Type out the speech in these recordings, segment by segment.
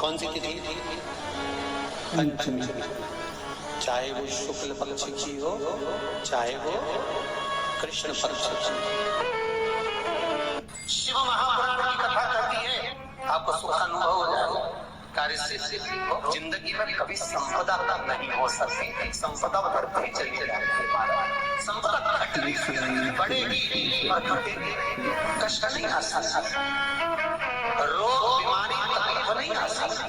कौन सी तिथि? पंचमी। चाहे वो शुक्ल पक्ष की हो, चाहे वो कृष्ण पक्ष की। शिव महापुराण की कथा करती है, आपको सुख अनुभव हो जाए, कार्य सिद्धि हो। जिंदगी में कभी संपदा नहीं हो सकती, संपदा बढ़ती चली जाएगी, संपदा बढ़ेगी और घटेगी, कष्ट नहीं आ सकता, रोग बीमारी तकलीफ नहीं आ सकती।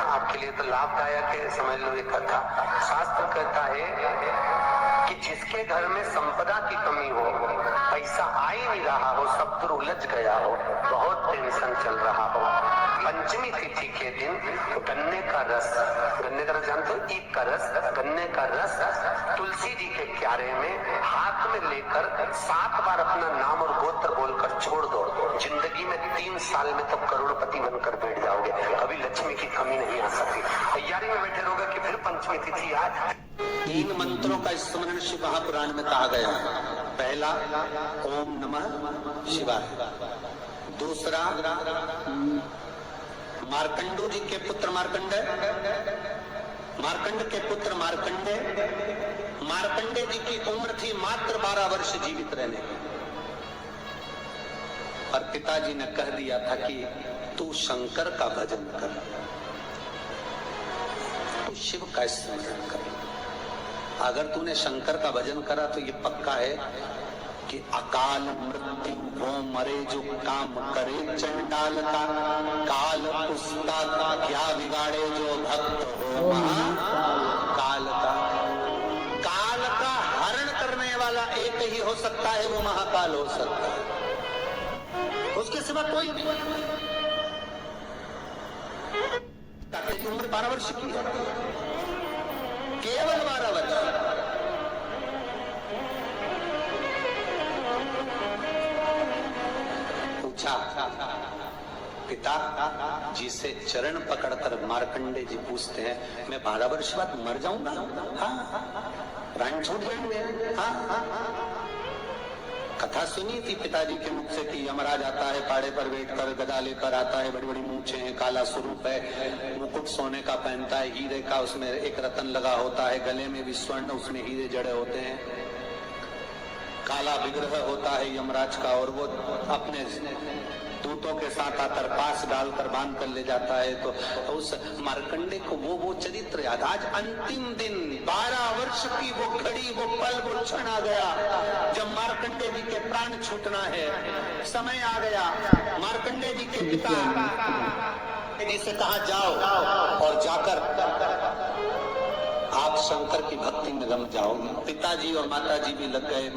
आपके लिए तो लाभदायक है, समझ लो ये कथा। शास्त्र कहता है कि जिसके घर में संपदा की कमी हो, पैसा आ ही नहीं रहा हो, सब दूर उलझ गया हो, बहुत टेंशन चल रहा हो, पंचमी तिथि के दिन गन्ने का रस जानते हो, ईख का रस, गन्ने का रस तुलसी जी के क्यारे में हाथ में लेकर 7 बार अपना नाम और गोत्र बोलकर छोड़ दो, जिंदगी में 3 साल में तब करोड़पति बनकर बैठ जाओगे, कभी लक्ष्मी की कमी नहीं आ सकती। तैयारी में बैठे रहोगे कि फिर पंचमी तिथि आए। 3 मंत्रों का स्मरण शिव महापुराण में कहा गया है। पहला ओम नमः शिवाय, दूसरा मार्कंडू जी के पुत्र मार्कंडे, मार्कंड के पुत्र मार्कंडे, मार्कंडे जी की उम्र थी मात्र 12 वर्ष जीवित रहने की, और पिताजी ने कह दिया था कि तू शंकर का भजन कर, तू शिव का स्मरण कर। अगर तूने शंकर का भजन करा तो ये पक्का है कि अकाल मृत्यु वो मरे जो काम करे चंडाल का, काल उसका क्या बिगाड़े जो भक्त हो महाकाल का। काल का हरण करने वाला एक ही हो सकता है, वो महाकाल हो सकता है, उसके सिवा कोई नहीं। ताकि उम्र 12 वर्ष की है, केवल 12 वर्ष। पिता जी से चरण पकड़कर मार्कंडे जी पूछते हैं, मैं 12 वर्ष बाद मर जाऊंगा? हाँ, प्राण छूट जाएंगे? हाँ। कथा सुनी थी पिताजी के मुख से कि यमराज आता है, पाड़े पर बैठकर गदा लेकर आता है, बड़ी बड़ी मूंछें हैं, काला स्वरूप है, मुकुट सोने का पहनता है, हीरे का उसमें एक रतन लगा होता है, गले में भी स्वर्ण, उसमें हीरे जड़े होते हैं, काला विग्रह होता है यमराज का, और वो अपने दूतों के साथ आकर पास डालकर बांध कर ले जाता है। तो उस मार्कंडे को वो चरित्र याद। आज अंतिम दिन 12 वर्ष की वो घड़ी, वो पल, वो क्षण आ गया जब मार्कंडे जी के प्राण छूटना है, समय आ गया। मार्कंडे जी के पिता जी से कहा जाओ और जाकर आप शंकर की भक्ति में रम जाओगे। पिताजी और माताजी भी लग गए,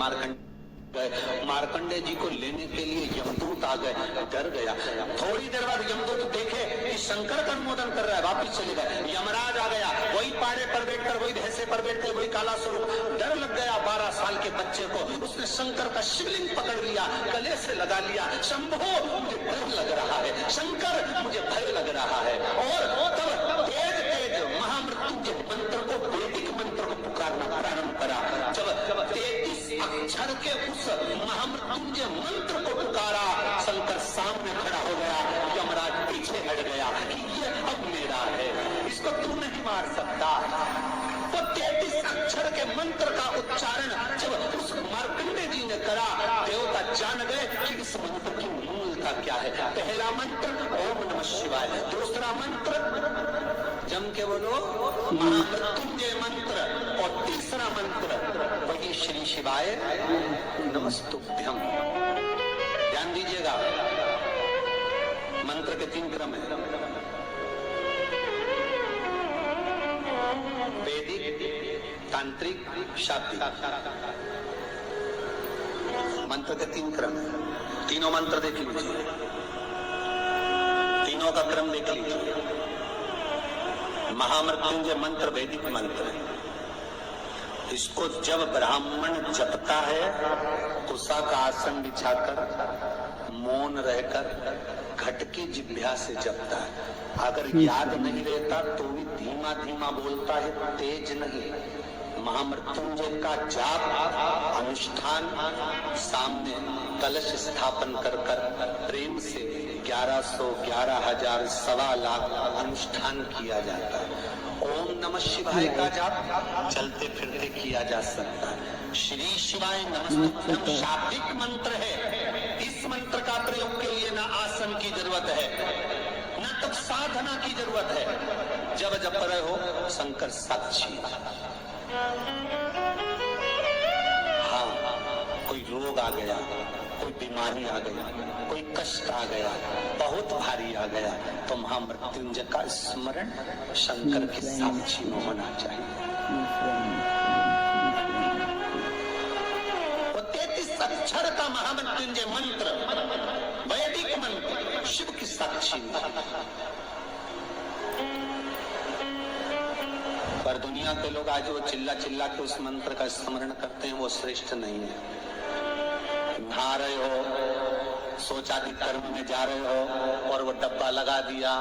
मार्कंडे जी को लेने के लिए यमदूत आ गए, डर गया। थोड़ी देर बाद यमदूत देखे कि शंकर का अनुमोदन कर रहा है, वापिस चले गए। यमराज आ गया, वही पाड़े पर बैठकर, वही भैंसे पर बैठकर, वही काला स्वरूप। डर लग गया 12 साल के बच्चे को। उसने शंकर का शिवलिंग पकड़ लिया, गले से लगा लिया, शंभो मुझे डर लग रहा है, शंकर मुझे भय लग रहा है। और तब तेज तेज महामृत्युंजय मंत्र को, वैदिक मंत्र को पुकारना प्रारंभ करा। जब 33 अक्षर के उस महामृत्युंजय मंत्र को पुकारा, शंकर सामने खड़ा हो गया, यमराज पीछे हट गया कि ये अब मेरा है, इसको तू नहीं मार सकता। तो 33 अक्षर के मंत्र का उच्चारण जब उस मार्कंडे जी ने करा, देवता जान गए कि इस मंत्र की मूलता क्या है। पहला मंत्र ओम नमः शिवाय, दूसरा मंत्र जम के बोलो महामृत्युंजय मंत्र, और तीसरा मंत्र वही श्री शिवाय नमस्तुभ्यम। ध्यान दीजिएगा, मंत्र के 3 क्रम है, वैदिक, तांत्रिक, शाब्दिक। मंत्र के 3 क्रम है, तीनों मंत्र देख लीजिए, तीनों का क्रम देख लीजिए। महामृत्युंजय मंत्र वैदिक मंत्र है, इसको जब ब्राह्मण जपता है, कुशा का आसन बिछाकर, मौन रहकर, घट की जिह्वा से जपता है। अगर याद नहीं रहता तो भी धीमा धीमा बोलता है, तेज नहीं। महामृत्युंजय का जाप अनुष्ठान सामने कलश स्थापन कर प्रेम से 1100, 11,000, 1.25 लाख अनुष्ठान किया जाता है। ओम नमः शिवाय का जाप चलते फिरते किया जा सकता है। श्री शिवाय नमस्तुभ्यम शाब्दिक मंत्र है। इस मंत्र का प्रयोग के लिए ना आसन की जरूरत है, न तब साधना की जरूरत है। जब जप रहे हो शंकर साक्षी। हाँ, कोई रोग आ गया, कोई बीमारी आ गई, कोई कष्ट आ गया, बहुत भारी आ गया, तो महामृत्युंजय का स्मरण शंकर के साक्षी में होना चाहिए। वो 33 अक्षर का महामृत्युंजय मंत्र, वैदिक मंत्र, शिव की साक्षी में। पर दुनिया के लोग आज वो चिल्ला चिल्ला के उस मंत्र का स्मरण करते हैं, वो श्रेष्ठ नहीं है। नहा रहे हो, सोचा कि कर्म में जा रहे हो और वो डब्बा लगा दिया।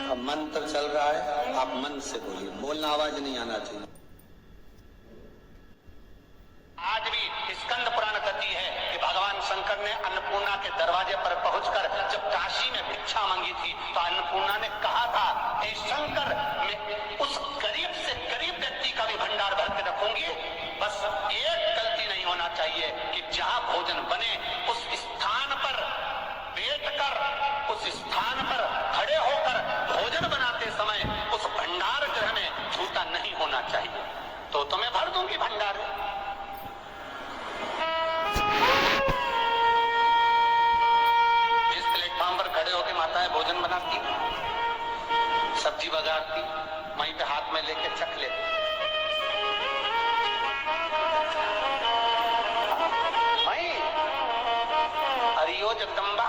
अब मंत्र चल रहा है, आप मन से बोलिए, बोलना आवाज नहीं आना चाहिए। आज भी स्कंद पुराण कहती है कि भगवान शंकर ने अन्नपूर्णा के दरवाजे पर पहुंचकर जब काशी में भिक्षा मांगी थी तो अन्नपूर्णा ने कहा था, हे शंकर, मैं उस गरीब से गरीब व्यक्ति का भी भंडार भर के रखूंगी, बस एक गलती नहीं होना चाहिए कि जहां भोजन बने उस स्थान पर बैठकर, उस स्थान पर खड़े होकर भोजन बनाते समय उस भंडार गृह में जूता नहीं होना चाहिए, तो तुम्हें भर दूंगी भंडार। माताएं भोजन बनाती, सब्जी बगाड़ती, वहीं पे हाथ में लेके चख लेती। वहीं हरियो जगदम्बा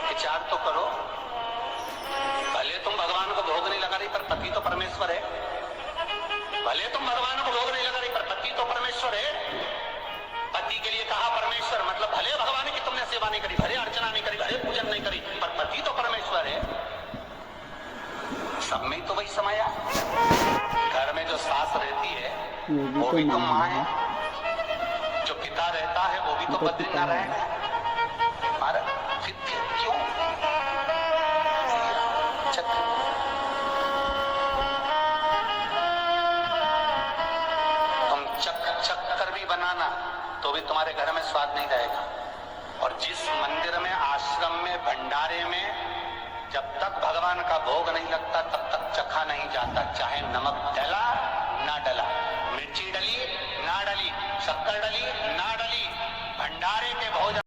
विचार तो करो, भले तुम भगवान को भोग नहीं लगा रही पर पति तो परमेश्वर है। भले तुम भगवान को भोग नहीं लगा रही पर पति तो परमेश्वर है। पति के लिए कहा परमेश्वर, मतलब भले भगवान की तुमने सेवा नहीं करी, भले अर्चना नहीं करी, भले पूजन नहीं करी, पर पति तो परमेश्वर है। सब में तो वही समाया। घर में जो सास रहती है वो भी तो माँ है, जो पिता रहता है वो भी तो बद्रीनारायण है। अरे फिर क्यों तुम चक कर भी बनाना तो भी तुम्हारे घर में स्वाद नहीं रहेगा। और जिस मंदिर में, आश्रम में, भंडारे में जब तक भगवान का भोग नहीं लगता तब तक चखा नहीं जाता, चाहे नमक डला ना डला, मिर्ची डली ना डली, शक्कर डली ना डली, भंडारे के भोजन।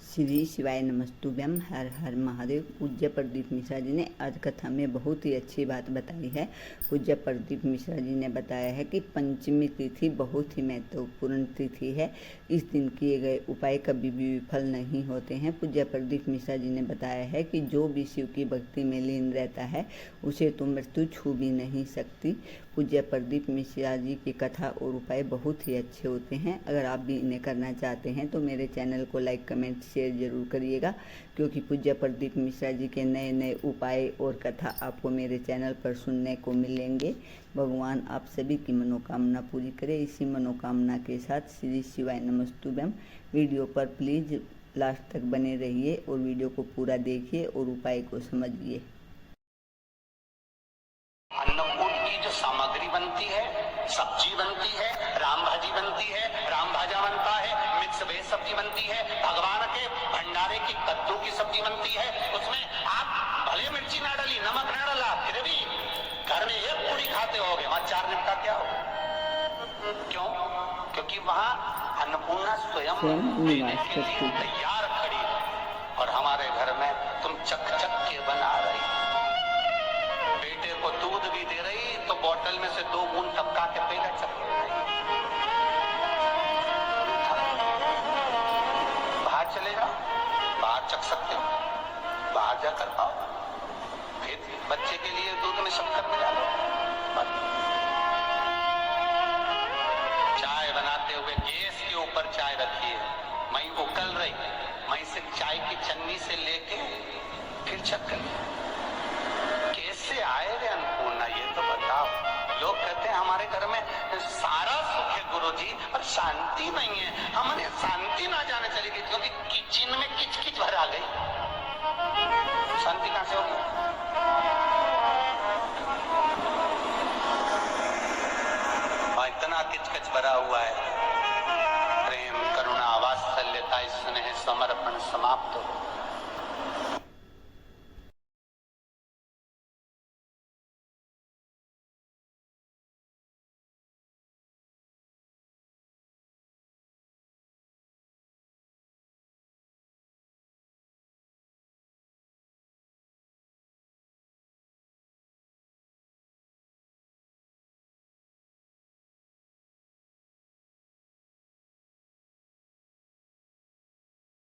श्री शिवाय नमस्तुभ्यम। हर हर महादेव। पूज्य प्रदीप मिश्रा जी ने आज कथा में बहुत ही अच्छी बात बताई है। पूज्य प्रदीप मिश्रा जी ने बताया है कि पंचमी तिथि बहुत ही महत्वपूर्ण तिथि है। इस दिन किए गए उपाय कभी भी विफल नहीं होते हैं। पूज्य प्रदीप मिश्रा जी ने बताया है कि जो भी शिव की भक्ति में लीन रहता है उसे तो मृत्यु छू भी नहीं सकती। पूज्य प्रदीप मिश्रा जी की कथा और उपाय बहुत ही अच्छे होते हैं। अगर आप भी इन्हें करना चाहते हैं तो मेरे चैनल को लाइक, कमेंट, शेयर जरूर करिएगा, क्योंकि पूज्य प्रदीप मिश्रा जी के नए नए उपाय और कथा आपको मेरे चैनल पर सुनने को मिलेंगे। भगवान आप सभी की मनोकामना पूरी करे। इसी मनोकामना के साथ श्री शिवाय नमस्तुभ्यम। वीडियो पर प्लीज़ लास्ट तक बने रहिए और वीडियो को पूरा देखिए और उपाय को समझिए। अन्नकूट की जो सामग्री बनती है, सब्जी बनती है, राम भाजी बनती है, राम भाजा बनता है, मिक्स वेज सब्जी बनती है, भगवान के भंडारे की कद्दू की सब्जी बनती है, उसमें आप भले मिर्ची ना डाली, नमक ना डाला, फिर भी घर में एक पूरी खाते होगे, वहां 4 निपटा क्या हो? क्यों? क्योंकि वहां अन्नपूर्णा स्वयं देने के लिए तैयार खड़ी है। और हमारे घर में तुम चक चक के बना रही, बेटे को दूध भी दे रही तो बोतल में से 2 बूंद टपका के पहले चक रही। बाहर चले जाओ, बाहर चक सकते हो, बाहर जा कर पाओ, फिर बच्चे के लिए दूध में शक्कर मिला लो। चाय बनाते हुए गैस के ऊपर चाय रखिए, मई उकल रही, मई से चाय की चन्नी से लेके फिर चक्कर। कैसे आए रे अन्नपूर्णा, ये तो बताओ। लोग कहते हैं हमारे घर में सारा सुख है गुरुजी, पर शांति नहीं है। हमने शांति ना जाने चली गई, क्योंकि किचन में किच किच भर आ गई। शांति कहां से होगी? इतना किचकिच भरा हुआ है, प्रेम करुणा वात्सल्यता स्नेह समर्पण समाप्त हो।